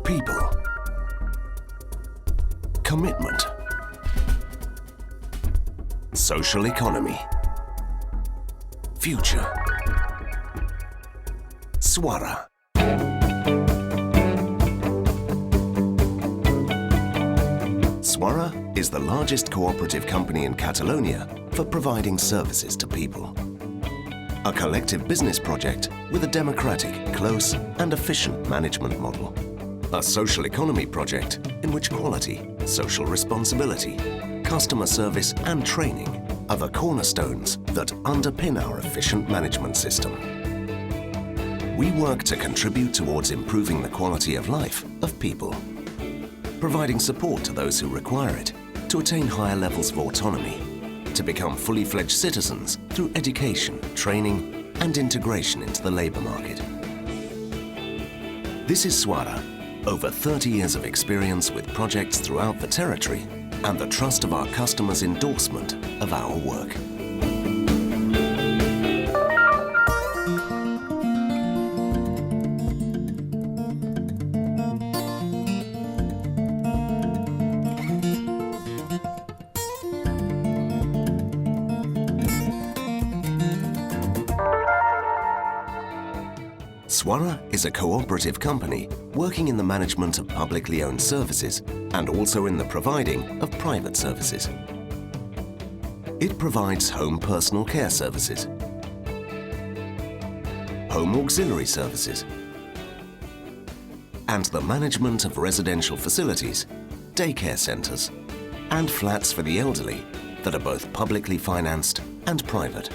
People. Commitment. Social economy. Future. Suara. Suara is the largest cooperative company in Catalonia for providing services to people. A collective business project with a democratic, close and efficient management model. A social economy project in which quality, social responsibility, customer service and training are the cornerstones that underpin our efficient management system. We work to contribute towards improving the quality of life of people, providing support to those who require it, to attain higher levels of autonomy, to become fully fledged citizens through education, training and integration into the labour market. This is Suara, over 30 years of experience with projects throughout the territory and the trust of our customers' endorsement of our work. Suara is a cooperative company working in the management of publicly owned services and also in the providing of private services. It provides home personal care services, home auxiliary services, and the management of residential facilities, daycare centres, and flats for the elderly that are both publicly financed and private.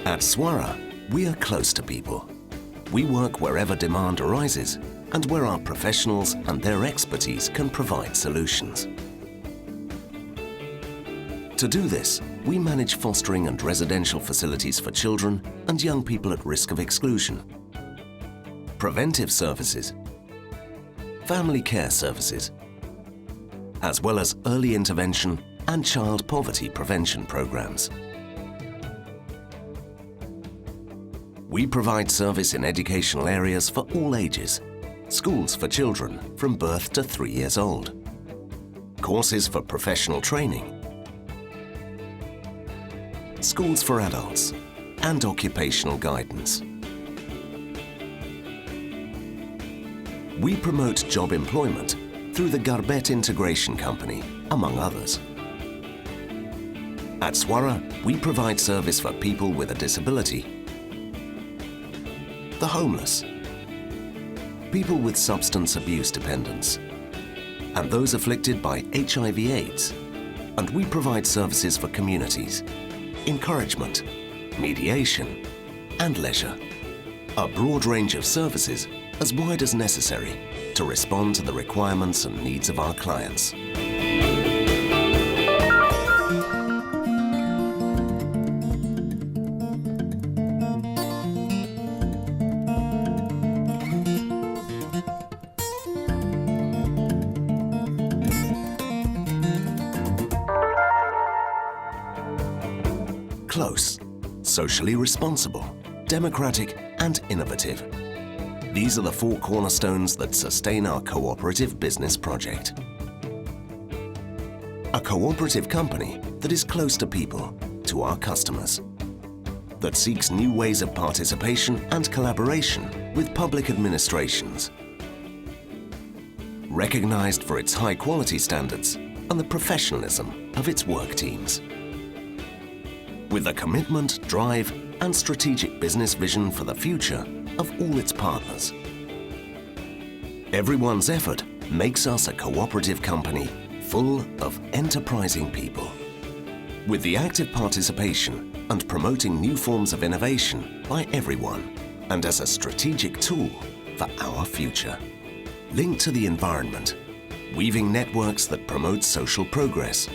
At Suara, we are close to people. We work wherever demand arises and where our professionals and their expertise can provide solutions. To do this, we manage fostering and residential facilities for children and young people at risk of exclusion, preventive services, family care services, as well as early intervention and child poverty prevention programs. We provide service in educational areas for all ages, schools for children from birth to 3 years old, courses for professional training, schools for adults, and occupational guidance. We promote job employment through the Garbet Integration Company, among others. At Suara, we provide service for people with a disability, the homeless, people with substance abuse dependence, and those afflicted by HIV/AIDS, and we provide services for communities, encouragement, mediation, and leisure. A broad range of services as wide as necessary to respond to the requirements and needs of our clients. Close, socially responsible, democratic and innovative. These are the 4 cornerstones that sustain our cooperative business project. A cooperative company that is close to people, to our customers, that seeks new ways of participation and collaboration with public administrations, recognized for its high quality standards and the professionalism of its work teams. With the commitment, drive and strategic business vision for the future of all its partners. Everyone's effort makes us a cooperative company full of enterprising people. With the active participation and promoting new forms of innovation by everyone, and as a strategic tool for our future. Linked to the environment, weaving networks that promote social progress,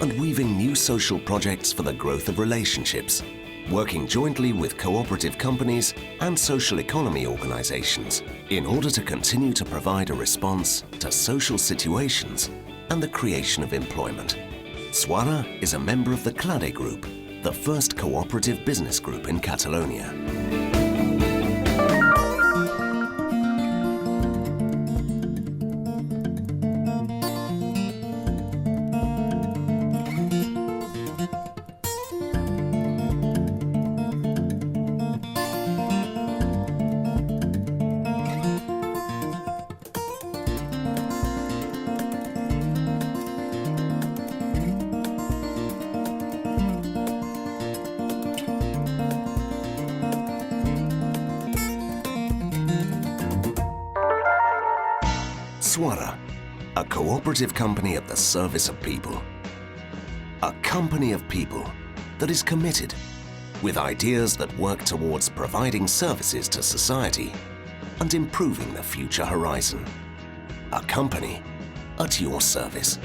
and weaving new social projects for the growth of relationships, working jointly with cooperative companies and social economy organizations in order to continue to provide a response to social situations and the creation of employment. Suara is a member of the Clade Group, the first cooperative business group in Catalonia. Suara, a cooperative company at the service of people. A company of people that is committed, with ideas that work towards providing services to society and improving the future horizon. A company at your service.